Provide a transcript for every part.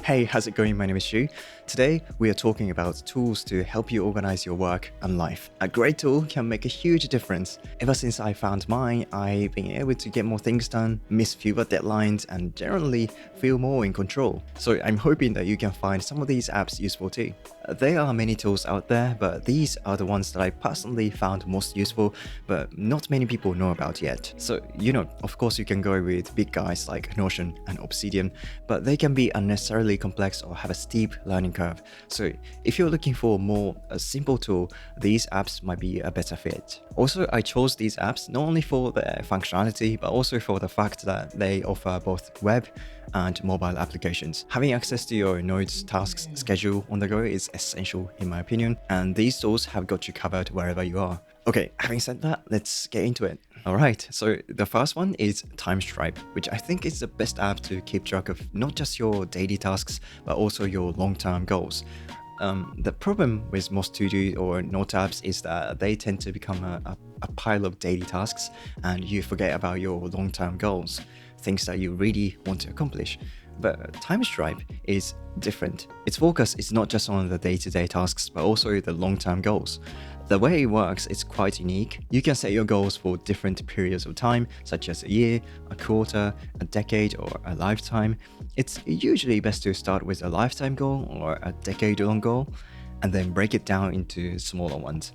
Hey, how's it going? My name is Shu. Today, we are talking about tools to help you organize your work and life. A great tool can make a huge difference. Ever since I found mine, I've been able to get more things done, miss fewer deadlines, and generally feel more in control. So I'm hoping that you can find some of these apps useful too. There are many tools out there, but these are the ones that I personally found most useful, but not many people know about yet. So, of course you can go with big guys like Notion and Obsidian, but they can be unnecessarily complex or have a steep learning curve. So if you're looking for a simple tool, these apps might be a better fit. Also, I chose these apps not only for their functionality, but also for the fact that they offer both web and mobile applications. Having access to your nodes, tasks, schedule on the go is essential in my opinion, and these tools have got you covered wherever you are. Okay, having said that, let's get into it. Alright, so the first one is TimeStripe, which I think is the best app to keep track of not just your daily tasks, but also your long-term goals. The problem with most to-do or note apps is that they tend to become a pile of daily tasks and you forget about your long-term goals, things that you really want to accomplish. But TimeStripe is different. Its focus is not just on the day-to-day tasks, but also the long-term goals. The way it works is quite unique. You can set your goals for different periods of time, such as a year, a quarter, a decade, or a lifetime. It's usually best to start with a lifetime goal or a decade-long goal, and then break it down into smaller ones.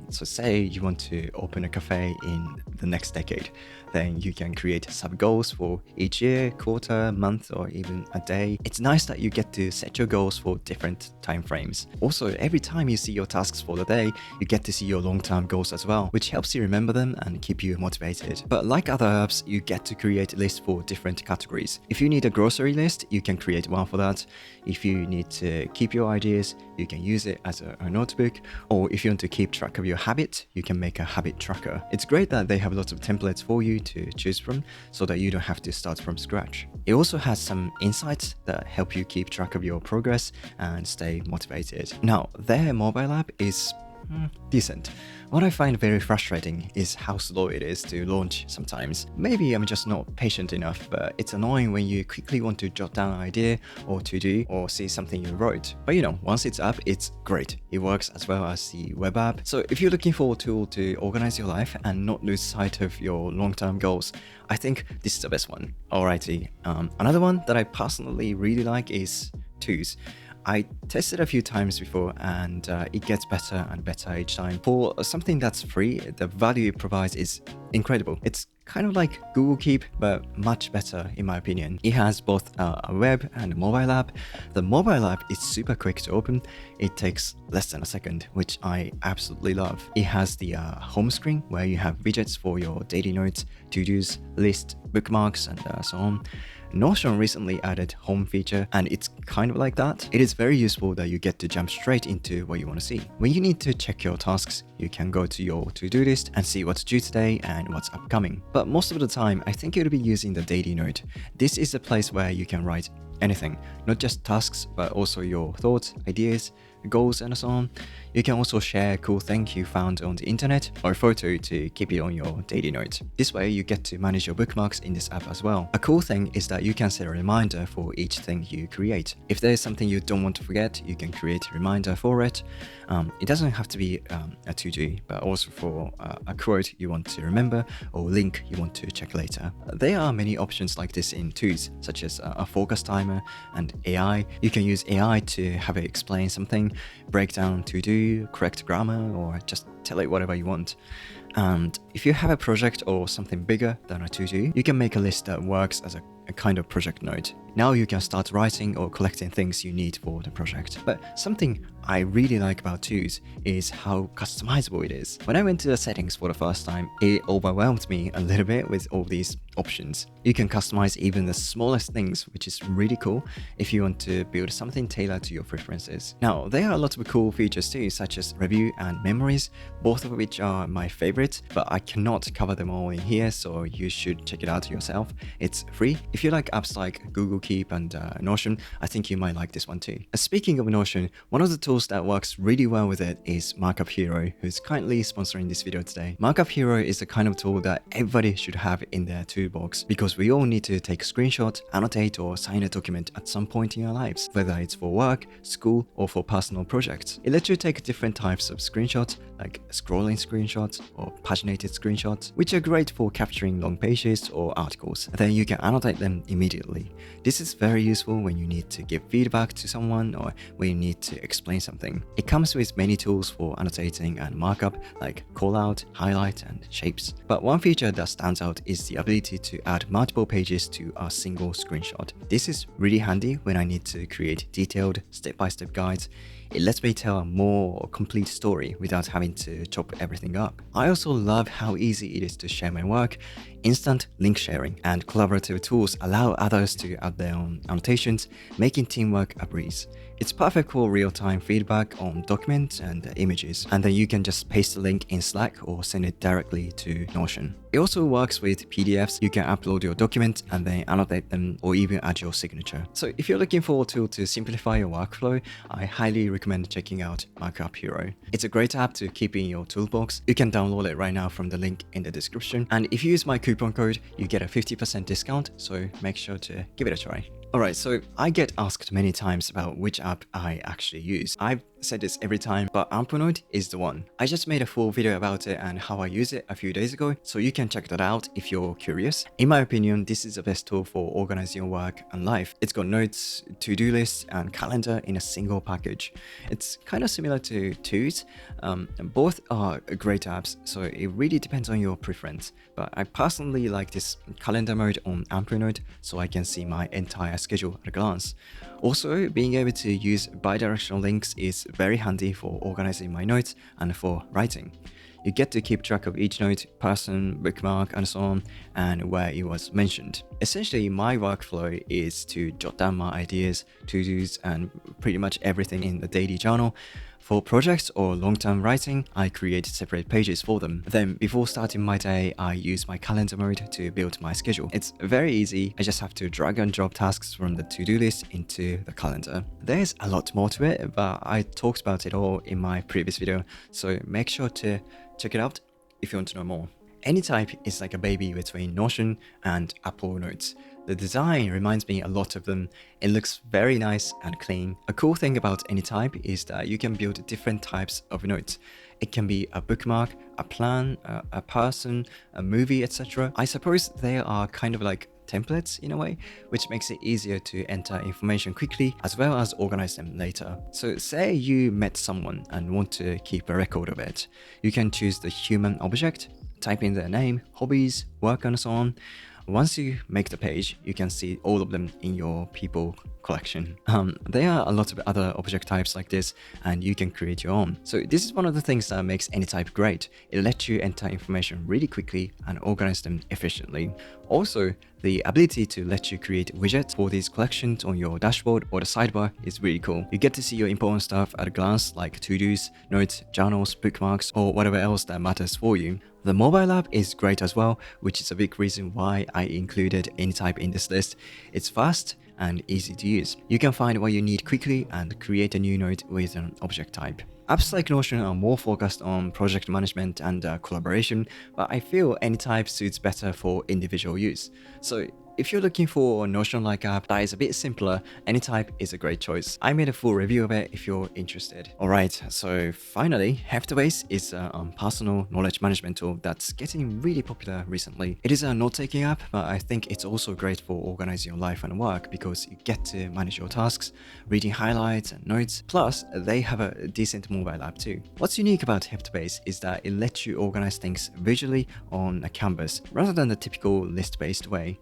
So say you want to open a cafe in the next decade, then you can create sub-goals for each year, quarter, month, or even a day. It's nice that you get to set your goals for different time frames. Also, every time you see your tasks for the day, you get to see your long-term goals as well, which helps you remember them and keep you motivated. But like other apps, you get to create a list for different categories. If you need a grocery list, you can create one for that. If you need to keep your ideas, you can use it as a notebook. Or if you want to keep track of your habit, you can make a habit tracker. It's great that they have lots of templates for you to choose from so that you don't have to start from scratch. It also has some insights that help you keep track of your progress and stay motivated. Now, their mobile app is decent. What I find very frustrating is how slow it is to launch sometimes. Maybe I'm just not patient enough, but it's annoying when you quickly want to jot down an idea or to do or see something you wrote. But once it's up, it's great. It works as well as the web app. So if you're looking for a tool to organize your life and not lose sight of your long-term goals, I think this is the best one. Alrighty. Another one that I personally really like is Tools. I tested a few times before and it gets better and better each time. For something that's free, the value it provides is incredible. It's kind of like Google Keep, but much better in my opinion. It has both a web and a mobile app. The mobile app is super quick to open. It takes less than a second, which I absolutely love. It has the home screen where you have widgets for your daily notes, to-dos, list, bookmarks, and so on. Notion recently added home feature and it's kind of like that. It is very useful that you get to jump straight into what you want to see. When you need to check your tasks, you can go to your to-do list and see what's due today and what's upcoming. But most of the time, I think you'll be using the daily note. This is a place where you can write anything, not just tasks, but also your thoughts, ideas, goals, and so on. You can also share a cool thing you found on the internet or a photo to keep it on your daily note. This way, you get to manage your bookmarks in this app as well. A cool thing is that you can set a reminder for each thing you create. If there's something you don't want to forget, you can create a reminder for it. It doesn't have to be a to-do, but also for a quote you want to remember or link you want to check later. There are many options like this in Tools, such as a focus timer and AI. You can use AI to have it explain something, break down to-do, correct grammar, or just tell it whatever you want. And if you have a project or something bigger than a to-do, you can make a list that works as a kind of project note. Now you can start writing or collecting things you need for the project. But something I really like about Tools is how customizable it is. When I went to the settings for the first time, it overwhelmed me a little bit with all these options. You can customize even the smallest things, which is really cool if you want to build something tailored to your preferences. Now, there are lots of cool features too, such as review and memories, both of which are my favorite it, but I cannot cover them all in here, so you should check it out yourself. It's free. If you like apps like Google Keep and Notion, I think you might like this one too. Speaking of Notion, one of the tools that works really well with it is Markup Hero, who's kindly sponsoring this video today. Markup Hero is the kind of tool that everybody should have in their toolbox because we all need to take a screenshot, annotate, or sign a document at some point in our lives, whether it's for work, school, or for personal projects. It lets you take different types of screenshots, like scrolling screenshots or paginated screenshots, which are great for capturing long pages or articles. Then you can annotate them immediately. This is very useful when you need to give feedback to someone or when you need to explain something. It comes with many tools for annotating and markup, like callout, highlight, and shapes. But one feature that stands out is the ability to add multiple pages to a single screenshot. This is really handy when I need to create detailed step-by-step guides. It lets me tell a more complete story without having to chop everything up. I also love how easy it is to share my work. Instant link sharing and collaborative tools allow others to add their own annotations, making teamwork a breeze. It's perfect for real-time feedback on documents and images, and then you can just paste the link in Slack or send it directly to Notion. It also works with PDFs. You can upload your documents and then annotate them or even add your signature. So if you're looking for a tool to simplify your workflow, I highly recommend checking out Markup Hero. It's a great app to keep in your toolbox. You can download it right now from the link in the description. And if you use my coupon code, you get a 50% discount, so make sure to give it a try. Alright, so I get asked many times about which app I actually use. I've said this every time, but Amplenote is the one. I just made a full video about it and how I use it a few days ago, so you can check that out if you're curious. In my opinion, this is the best tool for organizing your work and life. It's got notes, to-do lists, and calendar in a single package. It's kind of similar to Toot. Both are great apps, so it really depends on your preference. But I personally like this calendar mode on Amplenote, so I can see my entire schedule at a glance. Also, being able to use bidirectional links is very handy for organizing my notes and for writing. You get to keep track of each note, person, bookmark, and so on, and where it was mentioned. Essentially, my workflow is to jot down my ideas, to-dos, and pretty much everything in the daily journal. For projects or long-term writing, I create separate pages for them. Then, before starting my day, I use my calendar mode to build my schedule. It's very easy. I just have to drag and drop tasks from the to-do list into the calendar. There's a lot more to it, but I talked about it all in my previous video, so make sure to check it out if you want to know more. Anytype is like a baby between Notion and Apple Notes. The design reminds me a lot of them. It looks very nice and clean. A cool thing about Anytype is that you can build different types of notes. It can be a bookmark, a plan, a person, a movie, etc. I suppose they are kind of like templates in a way, which makes it easier to enter information quickly as well as organize them later. So say you met someone and want to keep a record of it. You can choose the human object, type in their name, hobbies, work, and so on. Once you make the page, you can see all of them in your people collection. There are a lot of other object types like this, and you can create your own. So this is one of the things that makes Anytype great. It lets you enter information really quickly and organize them efficiently. Also, the ability to let you create widgets for these collections on your dashboard or the sidebar is really cool. You get to see your important stuff at a glance, like to-dos, notes, journals, bookmarks, or whatever else that matters for you. The mobile app is great as well, which is a big reason why I included Anytype in this list. It's fast and easy to use. You can find what you need quickly and create a new note with an object type. Apps like Notion are more focused on project management and collaboration, but I feel Anytype suits better for individual use. So if you're looking for a Notion-like app that is a bit simpler, Anytype is a great choice. I made a full review of it if you're interested. Alright, so finally, Heptabase is a personal knowledge management tool that's getting really popular recently. It is a note-taking app, but I think it's also great for organizing your life and work because you get to manage your tasks, reading highlights and notes. Plus, they have a decent mobile app too. What's unique about Heptabase is that it lets you organize things visually on a canvas rather than the typical list-based way.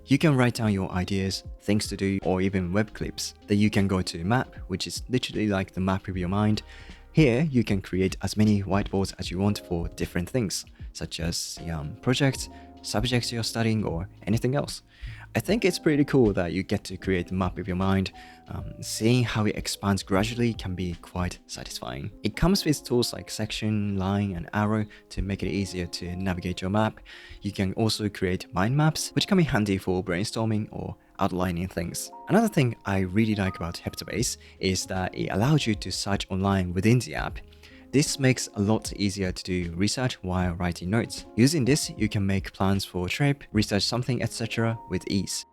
You can write down your ideas, things to do, or even web clips. Then you can go to Map, which is literally like the map of your mind. Here, you can create as many whiteboards as you want for different things, such as projects, subjects you're studying, or anything else. I think it's pretty cool that you get to create a map with your mind. Seeing how it expands gradually can be quite satisfying. It comes with tools like section, line, and arrow to make it easier to navigate your map. You can also create mind maps, which can be handy for brainstorming or outlining things. Another thing I really like about Heptabase is that it allows you to search online within the app. This makes a lot easier to do research while writing notes. Using this, you can make plans for a trip, research something, etc. with ease.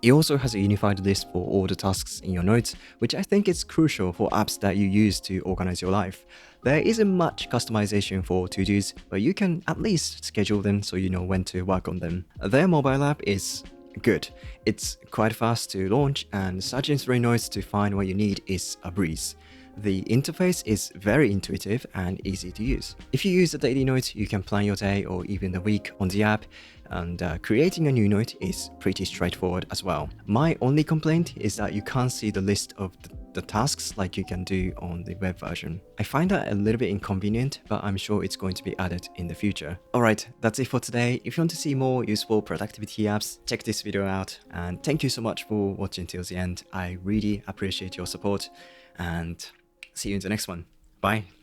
It also has a unified list for all the tasks in your notes, which I think is crucial for apps that you use to organize your life. There isn't much customization for to-dos, but you can at least schedule them so you know when to work on them. Their mobile app is good. It's quite fast to launch, and searching through notes to find what you need is a breeze. The interface is very intuitive and easy to use. If you use a daily note, you can plan your day or even the week on the app, and creating a new note is pretty straightforward as well. My only complaint is that you can't see the list of the tasks like you can do on the web version. I find that a little bit inconvenient, but I'm sure it's going to be added in the future. Alright, that's it for today. If you want to see more useful productivity apps, check this video out, and thank you so much for watching till the end. I really appreciate your support, and see you in the next one. Bye.